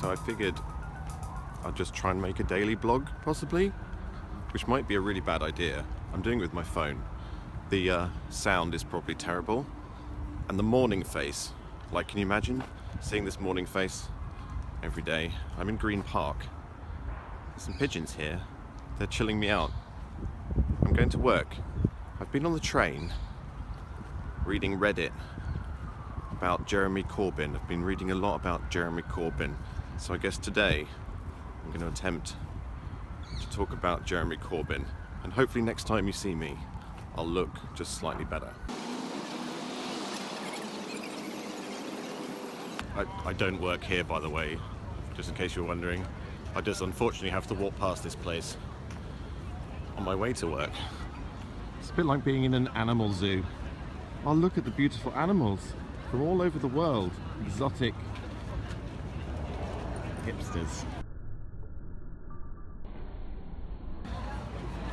So I figured I'll just try and make a daily blog, possibly, which might be a really bad idea. I'm doing it with my phone. The sound is probably terrible. And the morning face, like, can you imagine seeing this morning face every day? I'm in Green Park. There's some pigeons here. They're chilling me out. I'm going to work. I've been on the train reading Reddit about Jeremy Corbyn. I've been reading a lot about Jeremy Corbyn. So I guess today I'm going to attempt to talk about Jeremy Corbyn. And hopefully next time you see me, I'll look just slightly better. I don't work here, by the way, just in case you're wondering. I just unfortunately have to walk past this place on my way to work. It's a bit like being in an animal zoo. Oh, look at the beautiful animals from all over the world. Exotic hipsters.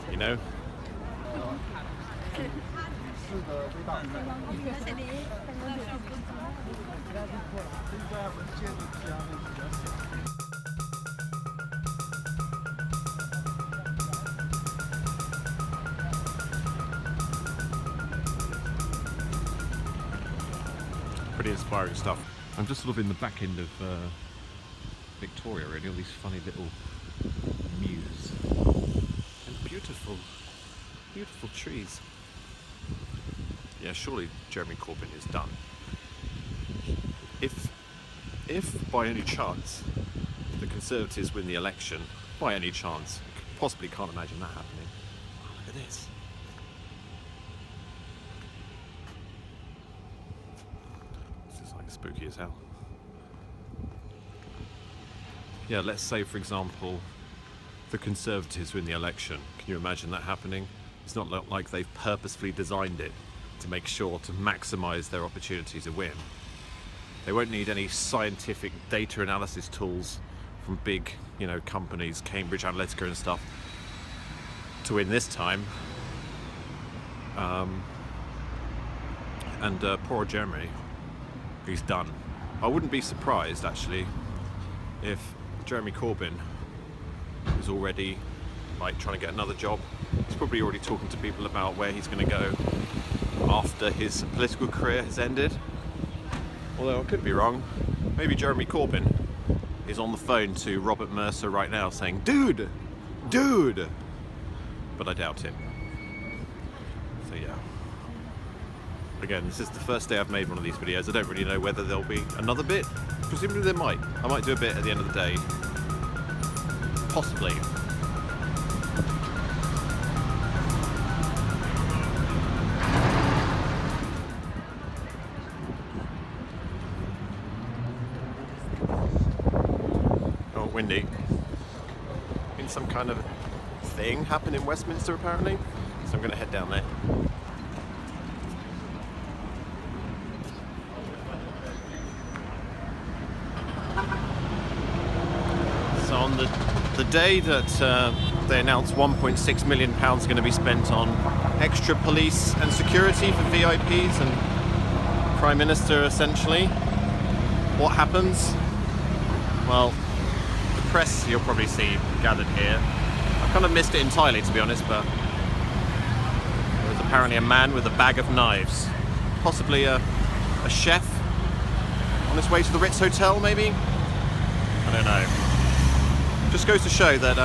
You know? Pretty inspiring stuff. I'm just sort of in the back end of Victoria, really, all these funny little mews and beautiful trees. Yeah, surely Jeremy Corbyn is done. If by any chance the Conservatives win the election, by any chance, possibly can't imagine that happening. Oh, look at this. This is like spooky as hell. Yeah, let's say, for example, the Conservatives win the election. Can you imagine that happening? It's not like they've purposefully designed it to make sure to maximise their opportunity to win. They won't need any scientific data analysis tools from big, companies, Cambridge Analytica and stuff, to win this time. And poor Jeremy, he's done. I wouldn't be surprised, actually, if Jeremy Corbyn is already trying to get another job. He's probably already talking to people about where he's going to go after his political career has ended. Although I could be wrong. Maybe Jeremy Corbyn is on the phone to Robert Mercer right now saying, dude! But I doubt it. So yeah. Again, this is the first day I've made one of these videos. I don't really know whether there'll be another bit. Presumably there might. I might do a bit at the end of the day. Possibly. Oh, windy. Been some kind of thing happened in Westminster apparently. So I'm going to head down there. So on the day that they announced £1.6 million going to be spent on extra police and security for VIPs and Prime Minister essentially, what happens? Well, the press you'll probably see gathered here. I kind of missed it entirely, to be honest, but there was apparently a man with a bag of knives, possibly a chef on his way to the Ritz Hotel, maybe? I don't know. Just goes to show that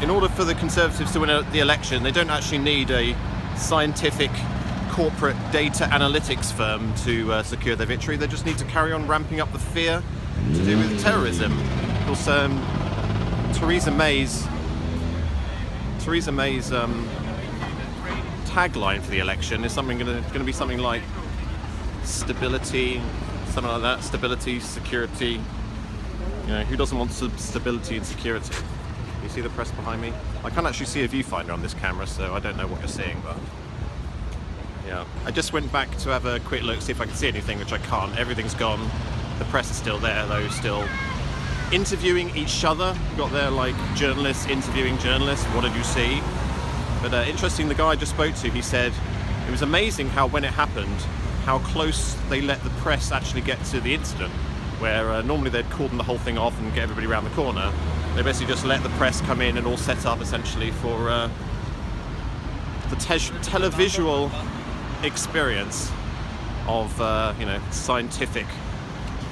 in order for the Conservatives to win the election, they don't actually need a scientific corporate data analytics firm to secure their victory. They just need to carry on ramping up the fear to do with terrorism. Of course, Theresa May's tagline for the election is going to be something like stability. Something like that, stability, security. Who doesn't want stability and security? You see the press behind me? I can't actually see a viewfinder on this camera, so I don't know what you're seeing, but Yeah. I just went back to have a quick look, see if I can see anything, which I can't. Everything's gone. The press is still there, though, still interviewing each other. You've got there, like, journalists interviewing journalists. What did you see? But interesting, the guy I just spoke to, he said it was amazing how, when it happened, how close they let the press actually get to the incident, where normally they'd cordon the whole thing off and get everybody around the corner. They basically just let the press come in and all set up, essentially, for the televisual experience of, scientific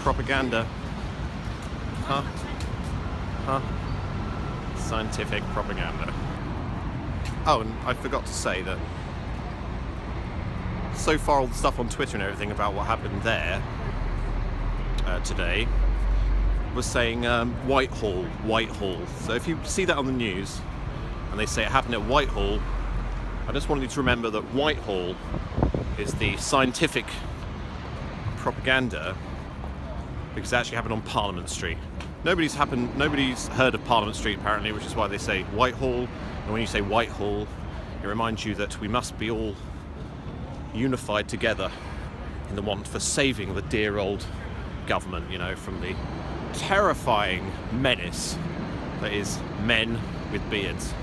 propaganda. Scientific propaganda. Oh, and I forgot to say that so far all the stuff on Twitter and everything about what happened there today was saying Whitehall. So if you see that on the news and they say it happened at Whitehall, I just wanted you to remember that Whitehall is the scientific propaganda, because it actually happened on Parliament Street. Nobody's heard of Parliament Street apparently, which is why they say Whitehall. And when you say Whitehall, it reminds you that we must be all unified together in the want for saving the dear old government, from the terrifying menace that is men with beards.